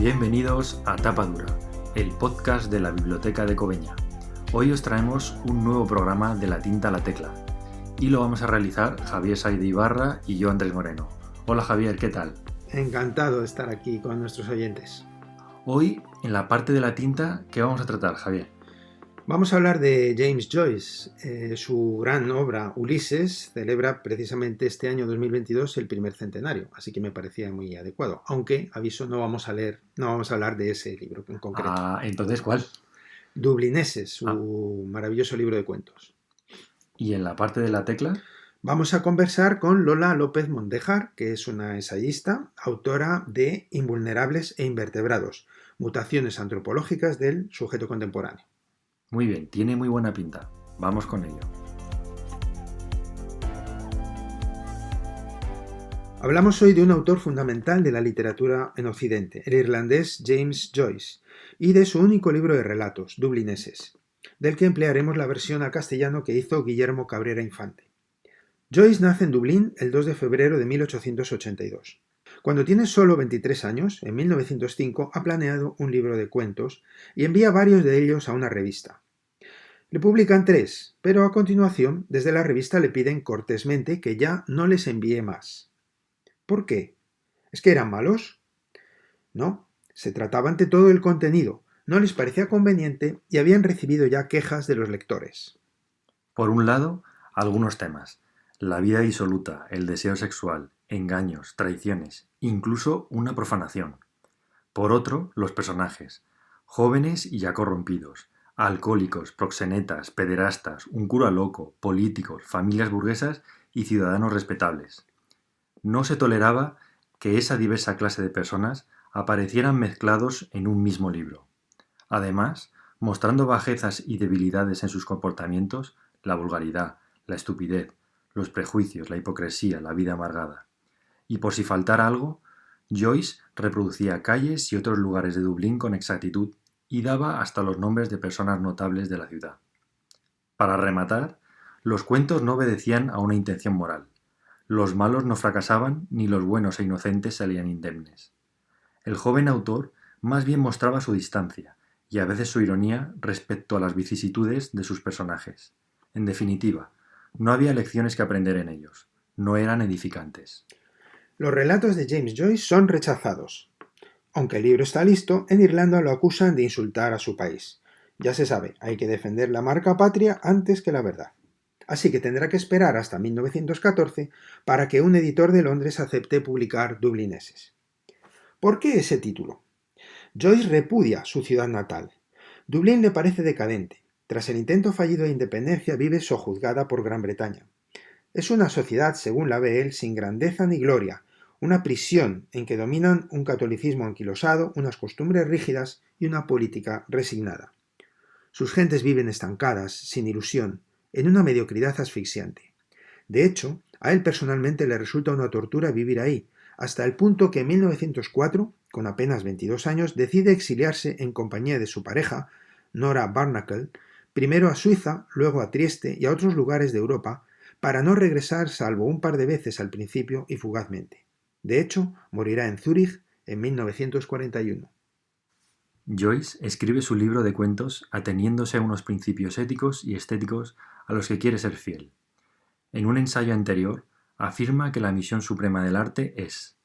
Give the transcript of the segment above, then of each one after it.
Bienvenidos a Tapa Dura, el podcast de la Biblioteca de Cobeña. Hoy os traemos un nuevo programa de La Tinta a la Tecla y lo vamos a realizar Javier Saide Ibarra y yo, Andrés Moreno. Hola Javier, ¿qué tal? Encantado de estar aquí con nuestros oyentes. Hoy, en la parte de la tinta, ¿qué vamos a tratar, Javier? Vamos a hablar de James Joyce. Su gran obra Ulises celebra precisamente este año 2022 el primer centenario, así que me parecía muy adecuado. Aunque, aviso, no vamos a hablar de ese libro en concreto. Entonces, ¿cuál? Dublineses, su maravilloso libro de cuentos. ¿Y en la parte de la tecla? Vamos a conversar con Lola López Mondejar, que es una ensayista, autora de Invulnerables e invertebrados, mutaciones antropológicas del sujeto contemporáneo. Muy bien, tiene muy buena pinta. Vamos con ello. Hablamos hoy de un autor fundamental de la literatura en Occidente, el irlandés James Joyce, y de su único libro de relatos, Dublineses, del que emplearemos la versión a castellano que hizo Guillermo Cabrera Infante. Joyce nace en Dublín el 2 de febrero de 1882. Cuando tiene solo 23 años, en 1905, ha planeado un libro de cuentos y envía varios de ellos a una revista. Le publican 3, pero a continuación, desde la revista le piden cortésmente que ya no les envíe más. ¿Por qué? ¿Es que eran malos? No, se trataba ante todo del contenido, no les parecía conveniente y habían recibido ya quejas de los lectores. Por un lado, algunos temas: la vida disoluta, el deseo sexual, engaños, traiciones, incluso una profanación. Por otro, los personajes: jóvenes y ya corrompidos, alcohólicos, proxenetas, pederastas, un cura loco, políticos, familias burguesas y ciudadanos respetables. No se toleraba que esa diversa clase de personas aparecieran mezclados en un mismo libro. Además, mostrando bajezas y debilidades en sus comportamientos, la vulgaridad, la estupidez, los prejuicios, la hipocresía, la vida amargada. Y por si faltara algo, Joyce reproducía calles y otros lugares de Dublín con exactitud y daba hasta los nombres de personas notables de la ciudad. Para rematar, los cuentos no obedecían a una intención moral. Los malos no fracasaban ni los buenos e inocentes salían indemnes. El joven autor más bien mostraba su distancia y a veces su ironía respecto a las vicisitudes de sus personajes. En definitiva, no había lecciones que aprender en ellos, no eran edificantes. Los relatos de James Joyce son rechazados. Aunque el libro está listo, en Irlanda lo acusan de insultar a su país. Ya se sabe, hay que defender la marca patria antes que la verdad. Así que tendrá que esperar hasta 1914 para que un editor de Londres acepte publicar Dublineses. ¿Por qué ese título? Joyce repudia su ciudad natal. Dublín le parece decadente. Tras el intento fallido de independencia vive sojuzgada por Gran Bretaña. Es una sociedad, según la ve él, sin grandeza ni gloria, una prisión en que dominan un catolicismo anquilosado, unas costumbres rígidas y una política resignada. Sus gentes viven estancadas, sin ilusión, en una mediocridad asfixiante. De hecho, a él personalmente le resulta una tortura vivir ahí, hasta el punto que en 1904, con apenas 22 años, decide exiliarse en compañía de su pareja, Nora Barnacle, primero a Suiza, luego a Trieste y a otros lugares de Europa, para no regresar salvo un par de veces al principio y fugazmente. De hecho, morirá en Zúrich en 1941. Joyce escribe su libro de cuentos ateniéndose a unos principios éticos y estéticos a los que quiere ser fiel. En un ensayo anterior, afirma que la misión suprema del arte es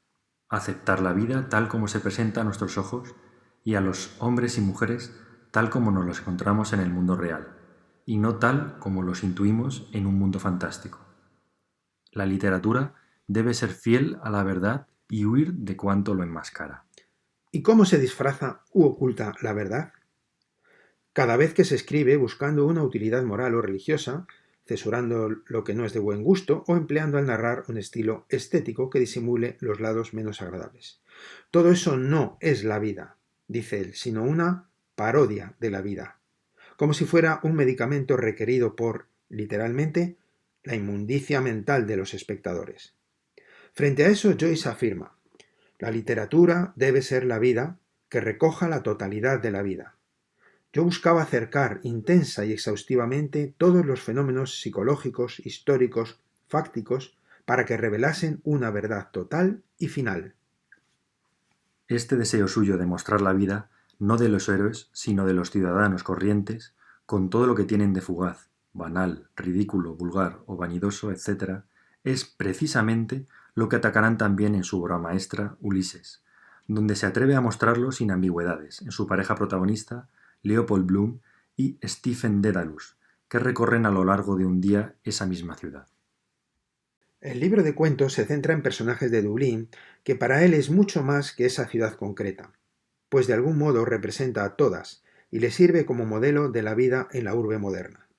aceptar la vida tal como se presenta a nuestros ojos y a los hombres y mujeres tal como nos los encontramos en el mundo real, y no tal como los intuimos en un mundo fantástico. La literatura debe ser fiel a la verdad y huir de cuanto lo enmascara. ¿Y cómo se disfraza u oculta la verdad? Cada vez que se escribe buscando una utilidad moral o religiosa, censurando lo que no es de buen gusto o empleando al narrar un estilo estético que disimule los lados menos agradables. Todo eso no es la vida, dice él, sino una parodia de la vida, como si fuera un medicamento requerido por, literalmente, la inmundicia mental de los espectadores. Frente a eso, Joyce afirma: la literatura debe ser la vida que recoja la totalidad de la vida. Yo buscaba acercar intensa y exhaustivamente todos los fenómenos psicológicos, históricos, fácticos, para que revelasen una verdad total y final. Este deseo suyo de mostrar la vida, no de los héroes, sino de los ciudadanos corrientes, con todo lo que tienen de fugaz, banal, ridículo, vulgar o vanidoso, etc., es precisamente lo que atacarán también en su obra maestra, Ulises, donde se atreve a mostrarlo sin ambigüedades en su pareja protagonista, Leopold Bloom y Stephen Dedalus, que recorren a lo largo de un día esa misma ciudad. El libro de cuentos se centra en personajes de Dublín, que para él es mucho más que esa ciudad concreta, pues de algún modo representa a todas y le sirve como modelo de la vida en la urbe moderna.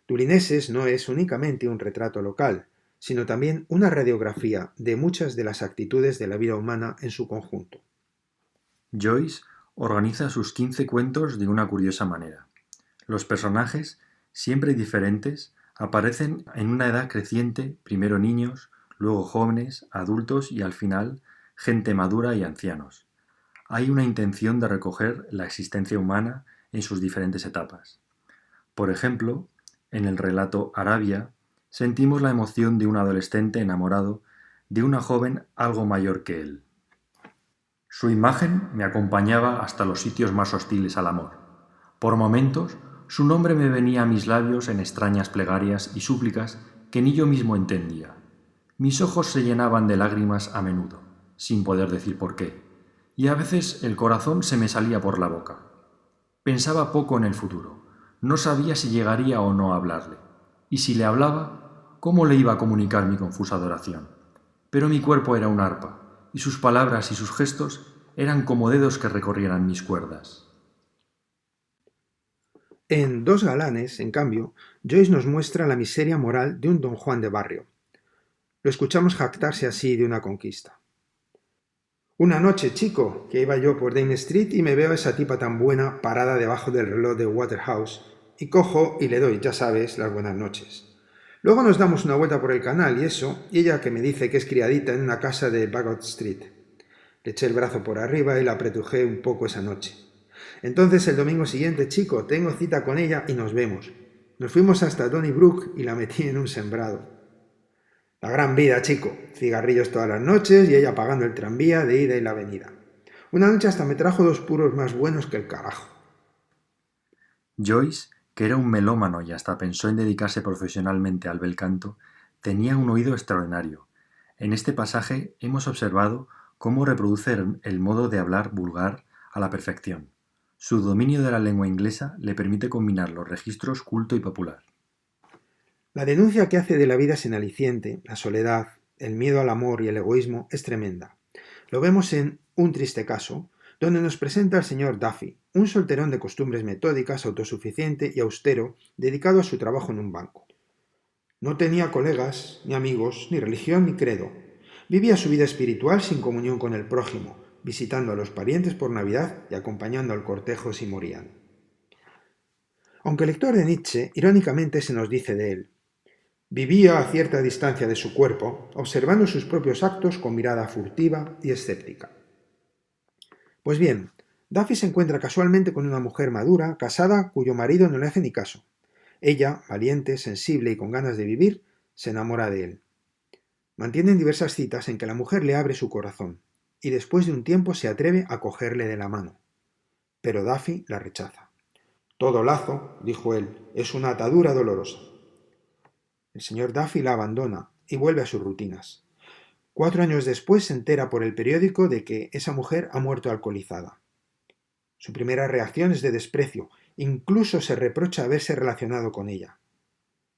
Dublineses no es únicamente un retrato local, sino también una radiografía de muchas de las actitudes de la vida humana en su conjunto. Joyce organiza sus 15 cuentos de una curiosa manera. Los personajes, siempre diferentes, aparecen en una edad creciente, primero niños, luego jóvenes, adultos y al final gente madura y ancianos. Hay una intención de recoger la existencia humana en sus diferentes etapas. Por ejemplo, en el relato Arabia, sentimos la emoción de un adolescente enamorado de una joven algo mayor que él. Su imagen me acompañaba hasta los sitios más hostiles al amor. Por momentos, su nombre me venía a mis labios en extrañas plegarias y súplicas que ni yo mismo entendía. Mis ojos se llenaban de lágrimas a menudo, sin poder decir por qué, y a veces el corazón se me salía por la boca. Pensaba poco en el futuro, no sabía si llegaría o no a hablarle, y si le hablaba, ¿cómo le iba a comunicar mi confusa adoración? Pero mi cuerpo era un arpa, y sus palabras y sus gestos eran como dedos que recorrieran mis cuerdas. En Dos galanes, en cambio, Joyce nos muestra la miseria moral de un don Juan de barrio. Lo escuchamos jactarse así de una conquista. Una noche, chico, que iba yo por Dame Street y me veo a esa tipa tan buena parada debajo del reloj de Waterhouse y cojo y le doy, ya sabes, las buenas noches. Luego nos damos una vuelta por el canal y eso, y ella que me dice que es criadita en una casa de Bagot Street. Le eché el brazo por arriba y la apretujé un poco esa noche. Entonces el domingo siguiente, chico, tengo cita con ella y nos vemos. Nos fuimos hasta Donnybrook y la metí en un sembrado. La gran vida, chico. Cigarrillos todas las noches y ella pagando el tranvía de ida y la venida. Una noche hasta me trajo 2 puros más buenos que el carajo. Joyce, que era un melómano y hasta pensó en dedicarse profesionalmente al bel canto, tenía un oído extraordinario. En este pasaje hemos observado cómo reproduce el modo de hablar vulgar a la perfección. Su dominio de la lengua inglesa le permite combinar los registros culto y popular. La denuncia que hace de la vida sin aliciente, la soledad, el miedo al amor y el egoísmo es tremenda. Lo vemos en Un triste caso, donde nos presenta al señor Duffy, un solterón de costumbres metódicas, autosuficiente y austero, dedicado a su trabajo en un banco. No tenía colegas, ni amigos, ni religión, ni credo. Vivía su vida espiritual sin comunión con el prójimo, visitando a los parientes por Navidad y acompañando al cortejo si morían. Aunque el lector de Nietzsche, irónicamente se nos dice de él: vivía a cierta distancia de su cuerpo, observando sus propios actos con mirada furtiva y escéptica. Pues bien, Duffy se encuentra casualmente con una mujer madura, casada, cuyo marido no le hace ni caso. Ella, valiente, sensible y con ganas de vivir, se enamora de él. Mantienen diversas citas en que la mujer le abre su corazón, y después de un tiempo se atreve a cogerle de la mano. Pero Duffy la rechaza. Todo lazo, dijo él, es una atadura dolorosa. El señor Duffy la abandona y vuelve a sus rutinas. 4 años después se entera por el periódico de que esa mujer ha muerto alcoholizada. Su primera reacción es de desprecio, incluso se reprocha haberse relacionado con ella.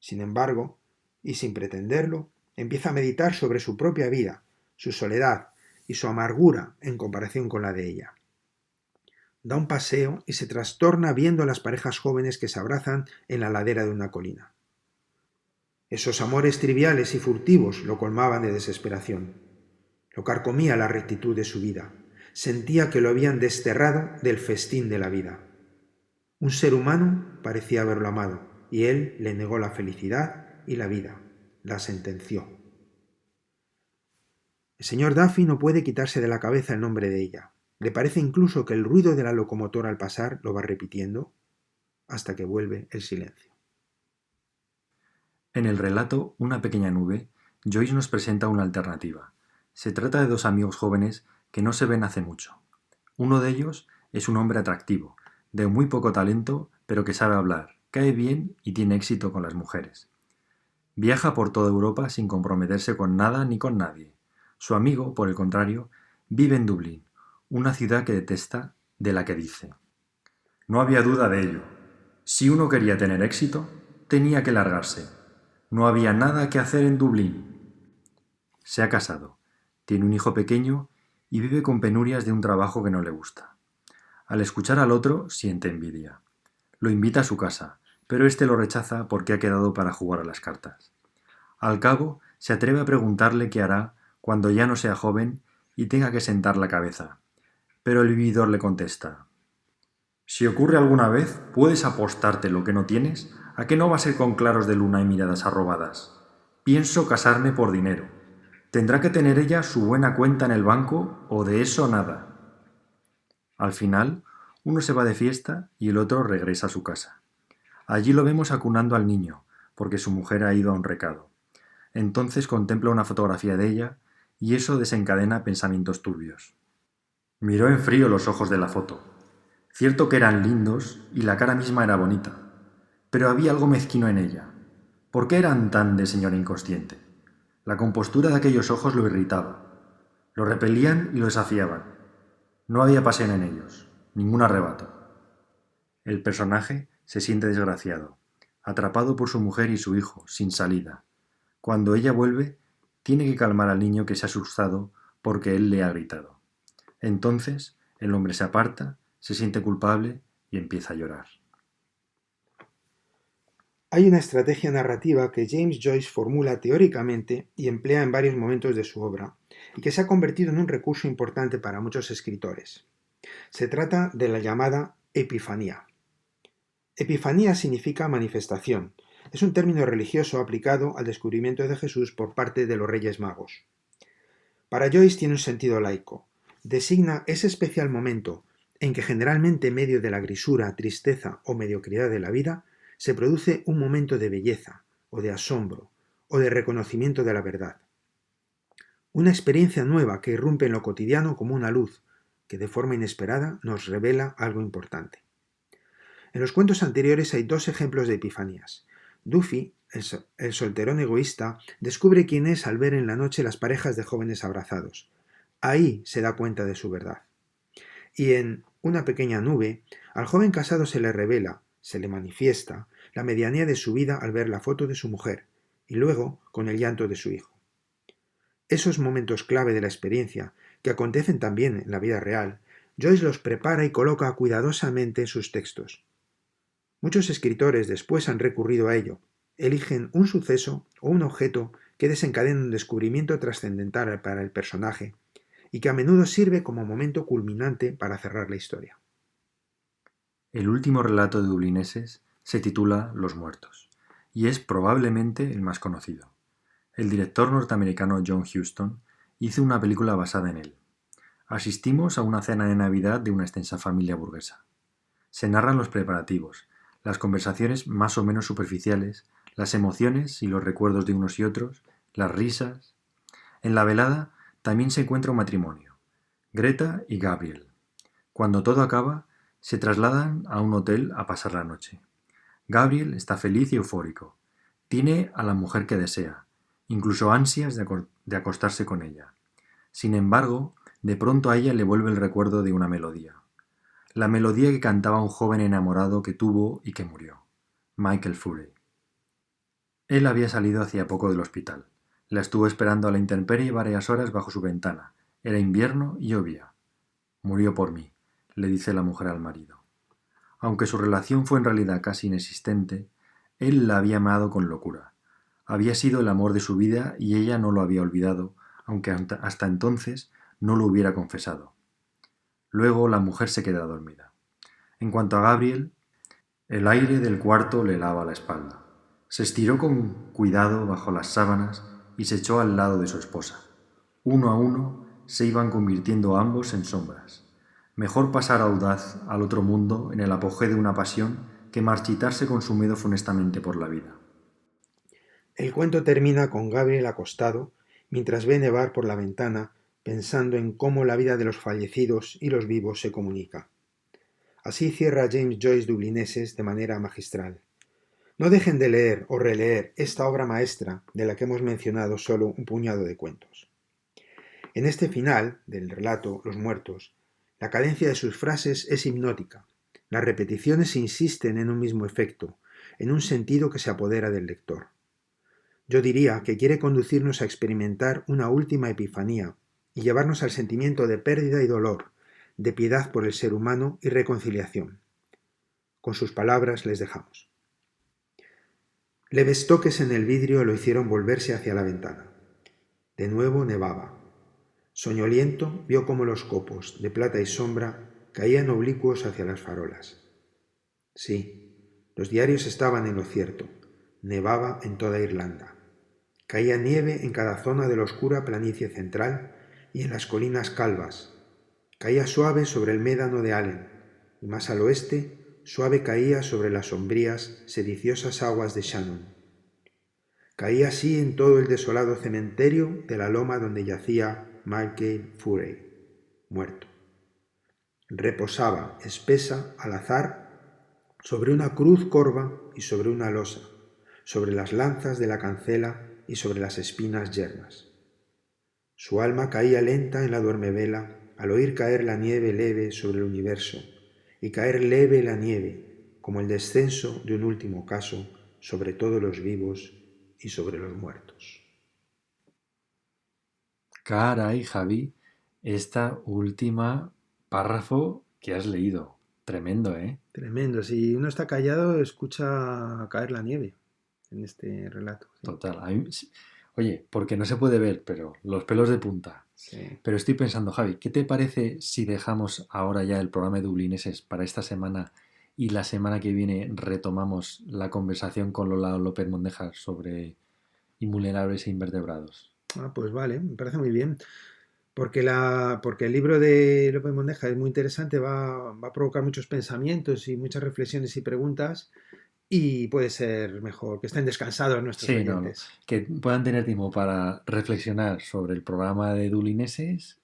Sin embargo, y sin pretenderlo, empieza a meditar sobre su propia vida, su soledad y su amargura en comparación con la de ella. Da un paseo y se trastorna viendo a las parejas jóvenes que se abrazan en la ladera de una colina. Esos amores triviales y furtivos lo colmaban de desesperación. Lo carcomía la rectitud de su vida. Sentía que lo habían desterrado del festín de la vida. Un ser humano parecía haberlo amado, y él le negó la felicidad y la vida. La sentenció. El señor Duffy no puede quitarse de la cabeza el nombre de ella. Le parece incluso que el ruido de la locomotora al pasar lo va repitiendo hasta que vuelve el silencio. En el relato Una pequeña nube, Joyce nos presenta una alternativa. Se trata de 2 amigos jóvenes que no se ven hace mucho. Uno de ellos es un hombre atractivo, de muy poco talento, pero que sabe hablar, cae bien y tiene éxito con las mujeres. Viaja por toda Europa sin comprometerse con nada ni con nadie. Su amigo, por el contrario, vive en Dublín, una ciudad que detesta, de la que dice: no había duda de ello. Si uno quería tener éxito, tenía que largarse. No había nada que hacer en Dublín. Se ha casado, tiene un hijo pequeño y vive con penurias de un trabajo que no le gusta. Al escuchar al otro, siente envidia. Lo invita a su casa, pero éste lo rechaza porque ha quedado para jugar a las cartas. Al cabo, se atreve a preguntarle qué hará cuando ya no sea joven y tenga que sentar la cabeza. Pero el vividor le contesta: si ocurre alguna vez, puedes apostarte lo que no tienes a que no va a ser con claros de luna y miradas arrobadas. Pienso casarme por dinero. Tendrá que tener ella su buena cuenta en el banco o de eso nada. Al final, uno se va de fiesta y el otro regresa a su casa. Allí lo vemos acunando al niño, porque su mujer ha ido a un recado. Entonces contempla una fotografía de ella y eso desencadena pensamientos turbios. Miró en frío los ojos de la foto. Cierto que eran lindos y la cara misma era bonita, pero había algo mezquino en ella. ¿Por qué eran tan de señora inconsciente? La compostura de aquellos ojos lo irritaba. Lo repelían y lo desafiaban. No había pasión en ellos, ningún arrebato. El personaje se siente desgraciado, atrapado por su mujer y su hijo, sin salida. Cuando ella vuelve, tiene que calmar al niño que se ha asustado porque él le ha gritado. Entonces, el hombre se aparta, se siente culpable y empieza a llorar. Hay una estrategia narrativa que James Joyce formula teóricamente y emplea en varios momentos de su obra, y que se ha convertido en un recurso importante para muchos escritores. Se trata de la llamada epifanía. Epifanía significa manifestación. Es un término religioso aplicado al descubrimiento de Jesús por parte de los Reyes Magos. Para Joyce tiene un sentido laico. Designa ese especial momento en que generalmente en medio de la grisura, tristeza o mediocridad de la vida se produce un momento de belleza, o de asombro, o de reconocimiento de la verdad. Una experiencia nueva que irrumpe en lo cotidiano como una luz, que de forma inesperada nos revela algo importante. En los cuentos anteriores hay dos ejemplos de epifanías. Duffy, el solterón egoísta, descubre quién es al ver en la noche las parejas de jóvenes abrazados. Ahí se da cuenta de su verdad. Y en Una pequeña nube, al joven casado se le revela, se le manifiesta, la medianía de su vida al ver la foto de su mujer, y luego con el llanto de su hijo. Esos momentos clave de la experiencia, que acontecen también en la vida real, Joyce los prepara y coloca cuidadosamente en sus textos. Muchos escritores después han recurrido a ello, eligen un suceso o un objeto que desencadena un descubrimiento trascendental para el personaje, y que a menudo sirve como momento culminante para cerrar la historia. El último relato de Dublineses se titula Los muertos, y es probablemente el más conocido. El director norteamericano John Huston hizo una película basada en él. Asistimos a una cena de Navidad de una extensa familia burguesa. Se narran los preparativos, las conversaciones más o menos superficiales, las emociones y los recuerdos de unos y otros, las risas. En la velada también se encuentra un matrimonio, Greta y Gabriel. Cuando todo acaba, se trasladan a un hotel a pasar la noche. Gabriel está feliz y eufórico. Tiene a la mujer que desea, incluso ansias de acostarse con ella. Sin embargo, de pronto a ella le vuelve el recuerdo de una melodía. La melodía que cantaba un joven enamorado que tuvo y que murió, Michael Furey. Él había salido hacía poco del hospital. La estuvo esperando a la intemperie varias horas bajo su ventana. Era invierno y llovía. Murió por mí, le dice la mujer al marido. Aunque su relación fue en realidad casi inexistente, él la había amado con locura. Había sido el amor de su vida y ella no lo había olvidado, aunque hasta entonces no lo hubiera confesado. Luego la mujer se queda dormida. En cuanto a Gabriel, el aire del cuarto le lava la espalda. Se estiró con cuidado bajo las sábanas y se echó al lado de su esposa. Uno a uno se iban convirtiendo ambos en sombras. Mejor pasar audaz al otro mundo en el apogeo de una pasión que marchitarse consumido funestamente por la vida. El cuento termina con Gabriel acostado, mientras ve nevar por la ventana, pensando en cómo la vida de los fallecidos y los vivos se comunica. Así cierra James Joyce Dublineses de manera magistral. No dejen de leer o releer esta obra maestra de la que hemos mencionado solo un puñado de cuentos. En este final del relato Los muertos, la cadencia de sus frases es hipnótica. Las repeticiones insisten en un mismo efecto, en un sentido que se apodera del lector. Yo diría que quiere conducirnos a experimentar una última epifanía y llevarnos al sentimiento de pérdida y dolor, de piedad por el ser humano y reconciliación. Con sus palabras les dejamos. Leves toques en el vidrio lo hicieron volverse hacia la ventana. De nuevo nevaba. Soñoliento vio cómo los copos, de plata y sombra, caían oblicuos hacia las farolas. Sí, los diarios estaban en lo cierto. Nevaba en toda Irlanda. Caía nieve en cada zona de la oscura planicie central y en las colinas calvas. Caía suave sobre el médano de Allen, y más al oeste, suave caía sobre las sombrías, sediciosas aguas de Shannon. Caía así en todo el desolado cementerio de la loma donde yacía Michael Furey, muerto. Reposaba, espesa, al azar, sobre una cruz corva y sobre una losa, sobre las lanzas de la cancela y sobre las espinas yermas. Su alma caía lenta en la duermevela al oír caer la nieve leve sobre el universo, y caer leve la nieve, como el descenso de un último caso, sobre todos los vivos y sobre los muertos. Caray, Javi, esta última párrafo que has leído. Tremendo, ¿eh? Tremendo. Si uno está callado, escucha caer la nieve en este relato. Sí. Total. Oye, porque no se puede ver, pero los pelos de punta. Sí. Pero estoy pensando, Javi, ¿qué te parece si dejamos ahora ya el programa de Dublineses para esta semana y la semana que viene retomamos la conversación con Lola López Mondejar sobre invulnerables e invertebrados? Pues vale, me parece muy bien. Porque el libro de López Mondeja es muy interesante, va a provocar muchos pensamientos y muchas reflexiones y preguntas, y puede ser mejor que estén descansados nuestros Sí, no, oyentes. que puedan tener tiempo para reflexionar sobre el programa de Dublineses,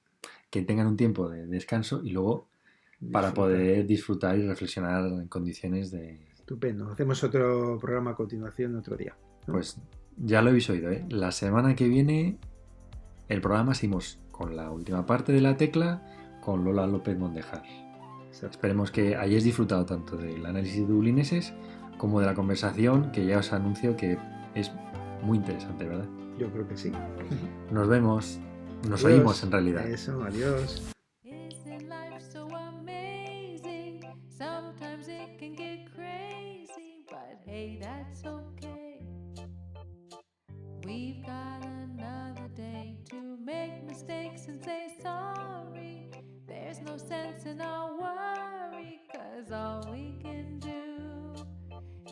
que tengan un tiempo de descanso y luego para Disfrutar. poder disfrutar y reflexionar en condiciones de... Estupendo. Hacemos otro programa a continuación otro día, ¿no? Pues ya lo habéis oído, ¿eh? La semana que viene el programa seguimos con la última parte de La Tecla con Lola López Mondejar. Exacto. Esperemos que hayáis disfrutado tanto del análisis de Dublineses como de la conversación, que ya os anuncio que es muy interesante, ¿verdad? Yo creo que sí. Nos vemos, nos Adiós. oímos en realidad. Eso, adiós. Isn't life so amazing? Sometimes it can get crazy, but hey, that's okay. We've got another day to make mistakes and say sorry. There's no sense in our worry, 'cause all we can do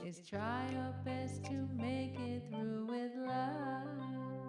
is try our best to make it through with love.